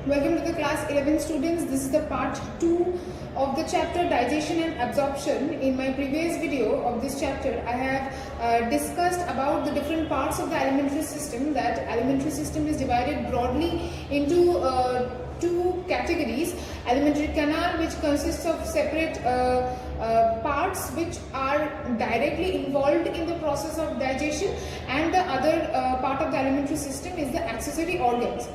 Welcome to the class 11 students. This is the part 2 of the chapter digestion and absorption. In my previous video of this chapter, I have discussed about the different parts of the alimentary system. That alimentary system is divided broadly into two categories: alimentary canal, which consists of separate parts which are directly involved in the process of digestion, and the other part of the alimentary system is the accessory organs,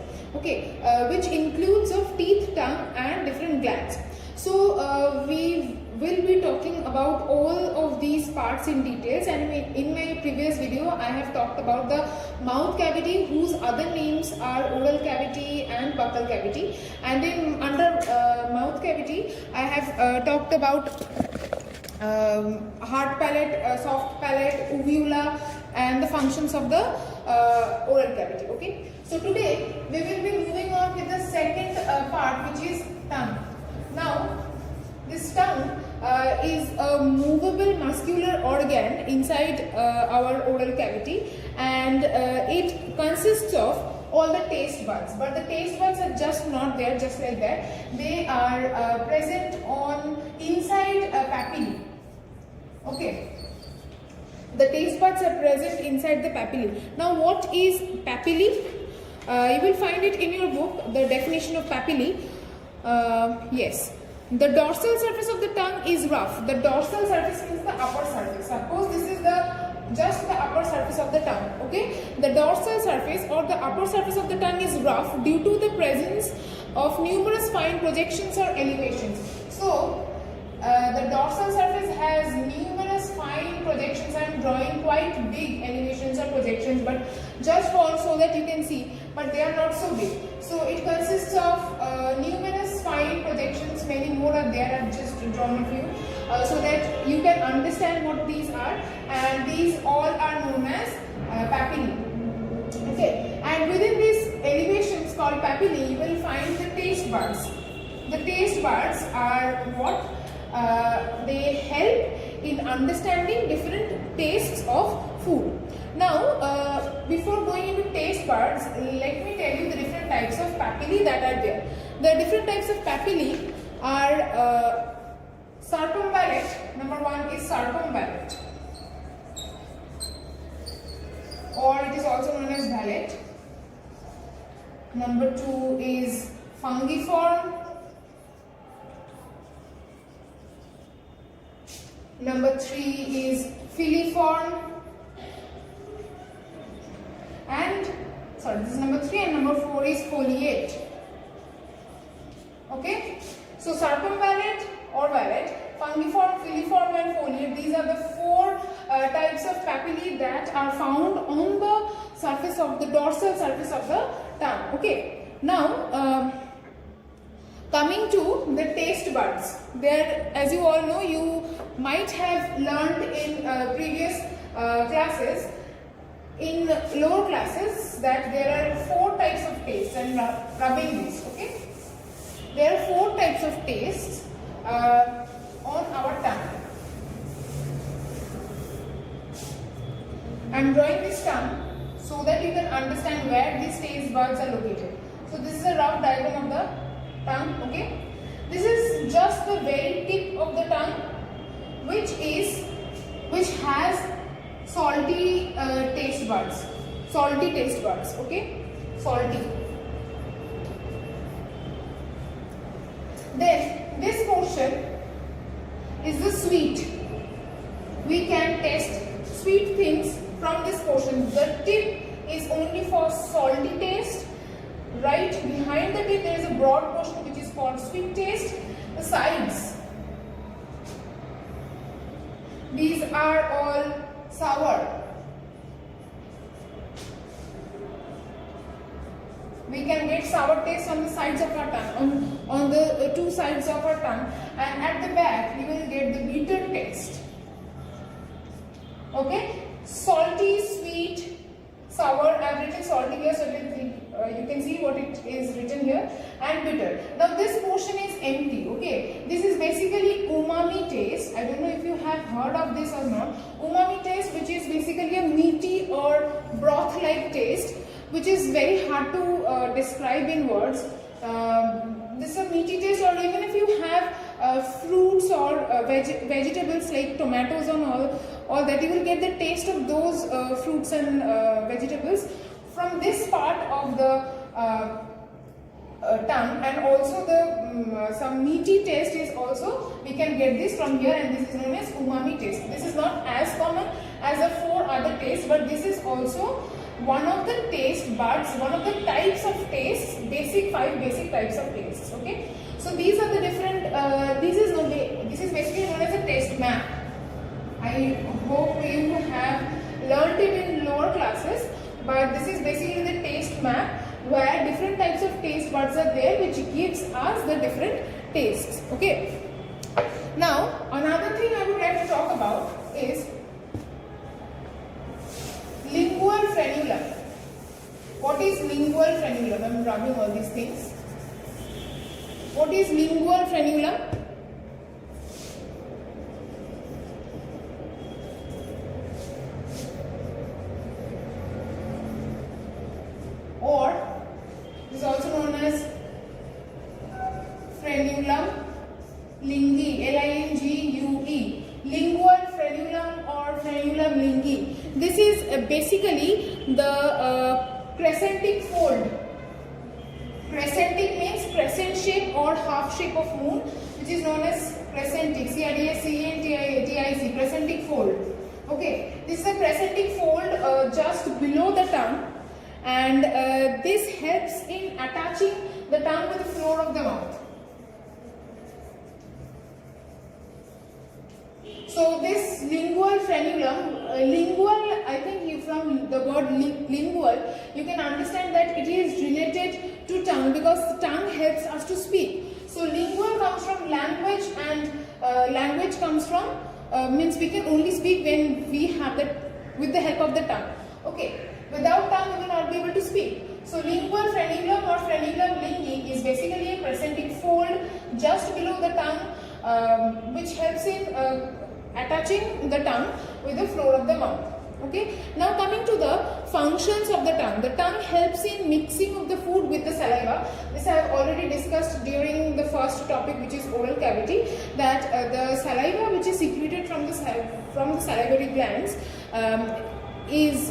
which includes of teeth, tongue and different glands. So we will be talking about all of these parts in details, and in my previous video I have talked about the mouth cavity, whose other names are oral cavity and buccal cavity, and then under mouth cavity I have talked about hard palate, soft palate, uvula and the functions of the oral cavity. So today we will be moving on with the second part, which is tongue. Now this tongue is a movable muscular organ inside our oral cavity, and it consists of all the taste buds, but the taste buds are just not there just like that. They are present on inside papillae. The taste buds are present inside the papillae. Now what is papillae? You will find it in your book, the definition of papillae. Yes, the dorsal surface of the tongue is rough. The dorsal surface means the upper surface. Suppose this is just the upper surface of the tongue. The dorsal surface or the upper surface of the tongue is rough due to the presence of numerous fine projections or elevations. So the dorsal surface has numerous fine projections. I am drawing quite big elevations or projections, but just so that you can see, but they are not so big. So it consists of numerous fine projections. Many more are there. I have just drawn a few so that you can understand what these are, and these all are known as papillae. And within these elevations called papillae, you will find the taste buds. The taste buds are what? They help in understanding different tastes of food. Now, before going into taste buds, let me tell you the different types of papillae that are there. The different types of papillae are circumvallate. Number one is circumvallate, or it is also known as vallate. Number two is fungiform. Number three is filiform, this is number 3, and number 4 is foliate. So circumvallate or vallate, fungiform, filiform and foliate, these are the 4 types of papillae that are found on the surface of the dorsal surface of the tongue. Now coming to the taste buds, there, as you all know, you might have learned in previous classes, in lower classes, that there are 4 types of tastes. I am rubbing these. There are 4 types of tastes on our tongue. I am drawing this tongue so that you can understand where these taste buds are located. So this is a rough diagram of the tongue. This is just the very tip of the tongue, which has salty taste buds. Salty. Then this portion is the sweet. We can taste sweet things from this portion. The tip is only for salty taste. Right behind the tip there is a broad portion which is called sweet taste. The sides, these are all sour. We can get sour taste on the sides of our tongue, on the 2 sides of our tongue, and at the back we will get the bitter taste. Salty, sweet, sour, I have written salty here so you can see what it is written here, and bitter. Now this portion is empty. This is basically umami taste. I don't know if you have heard of this or not. Umami taste, which is basically a meaty or broth like taste, which is very hard to describe in words. This is a meaty taste, or even if you have fruits or vegetables like tomatoes and all that, you will get the taste of those fruits and vegetables from this part of the tongue, and also the some meaty taste is also, we can get this from here, and this is known as umami taste. This is not as common as the 4 other tastes, but this is also one of the taste buds, one of the types of tastes, 5 basic types of tastes. Okay, so these are the different, this is basically known as a taste map. I hope you have learnt it in lower classes, but this is basically the taste map where different types of taste buds are there, which gives us the different tastes. Okay, now another thing I would like to talk about is lingual frenulum. What is lingual frenulum? I am rubbing all these things. What is lingual frenulum? Or is also known as frenulum linguae, L-I-N-G-U-E. Lingual frenulum or frenulum linguae. This is basically the crescentic fold. Crescentic means crescent shape or half shape of moon, which is known as crescentic, C-R-E-S-C-E-N-T-I-C, crescentic fold. Okay, this is a crescentic fold just below the tongue, and this helps in attaching the tongue with the floor of the mouth. So this lingual frenulum, lingual, I think you, from the word lingual, you can understand that it is related to tongue, because the tongue helps us to speak. So lingual comes from language, and language comes from, means we can only speak when we have that, with the help of the tongue. Okay, without tongue we will not be able to speak. So lingual frenulum or frenulum linguae is basically a crescentic fold just below the tongue, which helps in attaching the tongue with the floor of the mouth. Okay, now coming to the functions of the tongue. The tongue helps in mixing of the food with the saliva. This I have already discussed during the first topic, which is oral cavity, that the saliva which is secreted from the salivary glands is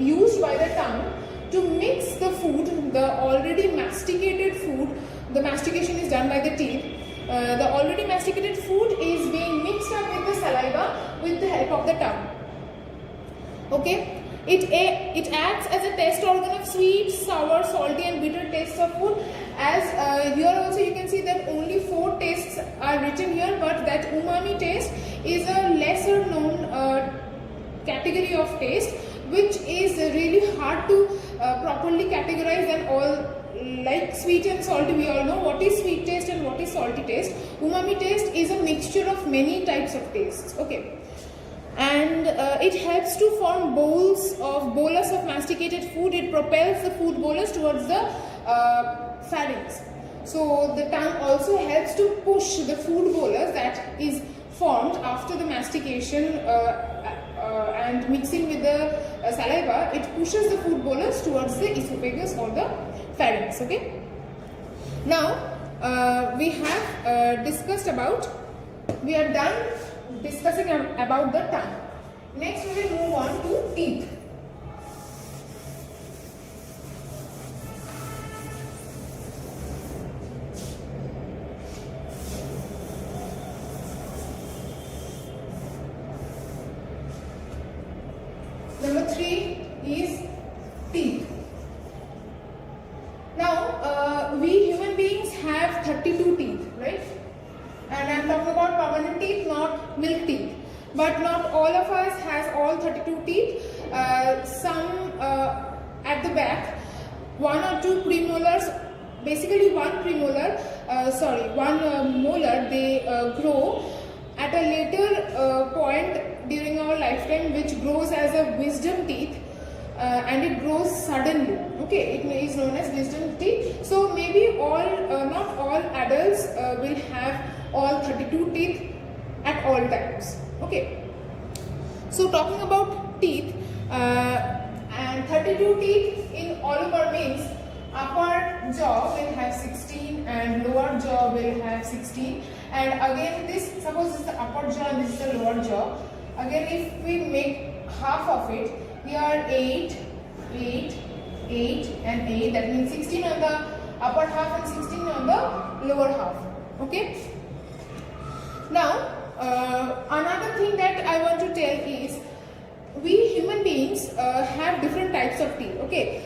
used by the tongue to mix the food, the already masticated food. The mastication is done by the teeth. The already masticated food is being mixed up with the saliva with the help of the tongue. Okay, it acts as a taste organ of sweet, sour, salty and bitter tastes of food. As here also you can see that only 4 tastes are written here, but that umami taste is a lesser known category of taste, which is really hard to properly categorize, and all like sweet and salty, we all know what is sweet taste and what is salty taste. Umami taste is a mixture of many types of tastes. Okay, and it helps to form bolus of masticated food. It propels the food bolus towards the pharynx. So the tongue also helps to push the food bolus that is formed after the mastication and mixing with the saliva. It pushes the food bolus towards the esophagus or the pharynx. Okay, now we are done discussing about the tongue. Next we will move on to teeth. Number 3 is teeth. Now we human beings have 32 teeth, right? And I am talking about permanent teeth, not milk teeth. But not all of us has all 32 teeth. Some at the back, 1 or 2 premolars, basically one molar, they grow at a later point during our lifetime, which grows as a wisdom teeth, and it grows suddenly. Okay, it is known as wisdom teeth. So maybe not all adults will have all 32 teeth at all times. Okay, so talking about teeth, and 32 teeth in all of our means upper, jaw will have 16 and lower jaw will have 16. And again this, suppose this is the upper jaw and this is the lower jaw. Again if we make half of it, here 8, 8, 8 and 8, that means 16 on the upper half and 16 on the lower half. Okay. Now another thing that I want to tell is, we human beings have different types of teeth. Okay,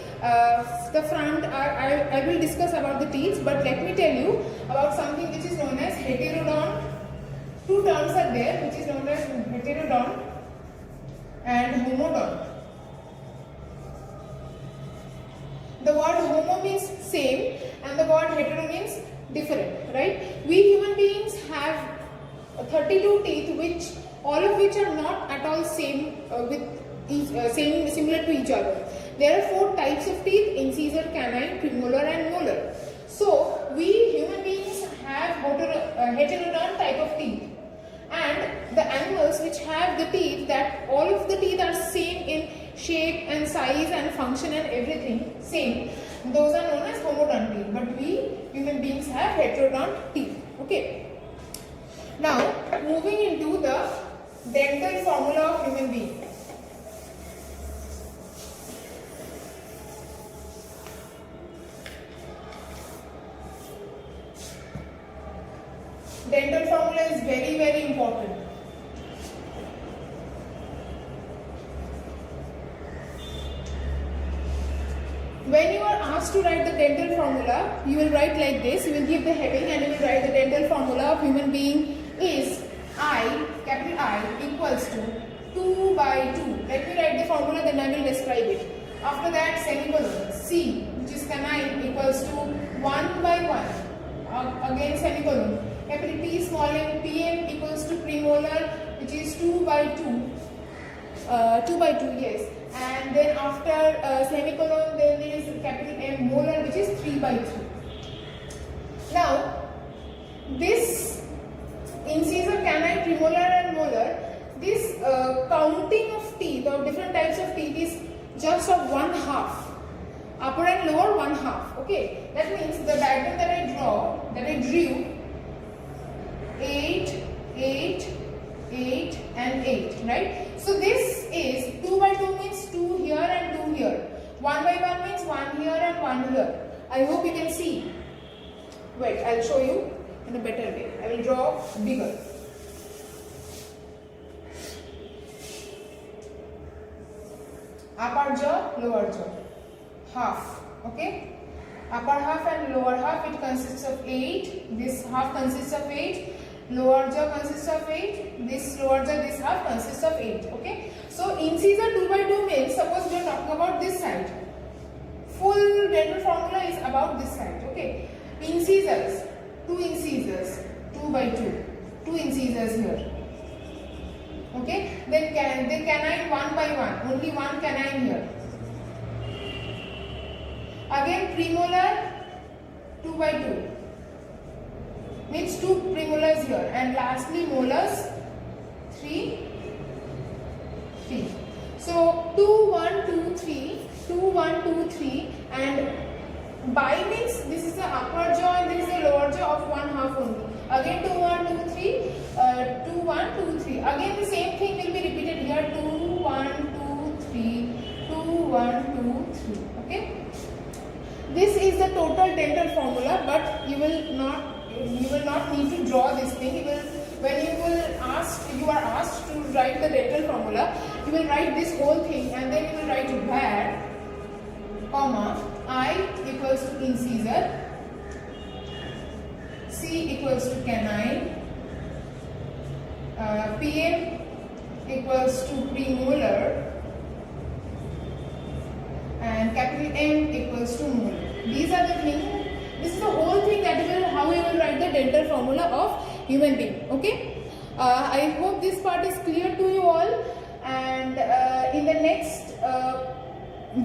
the front I will discuss about the teeth, but let me tell you about something which is known as heterodont. Two terms are there which is known as heterodont and homodont. The word homo means same and the word hetero means different, right? We human beings have 32 teeth, which all of which are not at all same similar to each other. There are 4 types of teeth: incisor, canine, premolar and molar. So we human beings have heterodont type of teeth, and the animals which have the teeth that all of the teeth are same in shape and size and function and everything same, those are known as homodont teeth. But we human beings have heterodont teeth. Okay. Now moving into the dental formula of human being. Dental formula is very, very important. When you are asked to write the dental formula, you will write like this. You will give the heading and you will write the dental formula of human being is I, capital I, equals to 2 by 2. Let me write the formula, then I will describe it. After that, semicolon. C, which is canine, equals to 1 by 1. Again semicolon. Capital P, small m, PM equals to premolar, which is 2 by 2. 2 by 2, yes. And then after semicolon, then there is capital M, molar, which is 3 by 3. Now, this incisor, canine, premolar and molar, this counting of teeth or different types of teeth is just of 1/2. Upper and lower 1/2. Okay, that means the diagram that I drew 8, 8, 8 and 8, right? So this is 2 by 2 means 2 here and 2 here. 1 by 1 means 1 here and 1 here. I hope you can see. Wait, I'll show you in a better way. I will draw bigger. Upper jaw, lower jaw. Half. Okay? Upper half and lower half, it consists of 8. This half consists of 8. Lower jaw consists of 8. This lower jaw, this half consists of 8. Okay? So incisor 2 by 2 means, suppose we are talking about this side. Full dental formula is about this side. Okay? Incisors, 2 incisors, 2 by 2. 2 incisors here. Okay? Then canine 1 by 1. Only 1 canine here. Again premolar 2 by 2. Means 2 premolars here, and lastly molars 3, 3. So 2, 1, 2, 3, 2, 1, 2, 3, and by means this is the upper jaw and this is the lower jaw of 1/2 only. Again 2, 1, 2, 3, 2, 1, 2, 3. Again the same thing will be repeated here. 2, 1, 2, 3, 2, 1, 2, 3. Okay. This is the total dental formula, but you will not need to draw this thing. When you are asked to write the dental formula, you will write this whole thing and then you will write where, comma, I equals to incisor, C equals to canine, PM equals to premolar, and capital M equals to molar. These are the things. This is the whole thing how you will write the dental formula of human being. Okay. I hope this part is clear to you all. And in the next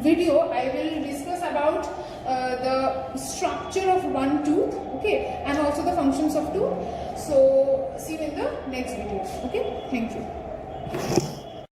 video, I will discuss about the structure of one tooth. Okay, and also the functions of tooth. So see you in the next video. Okay. Thank you.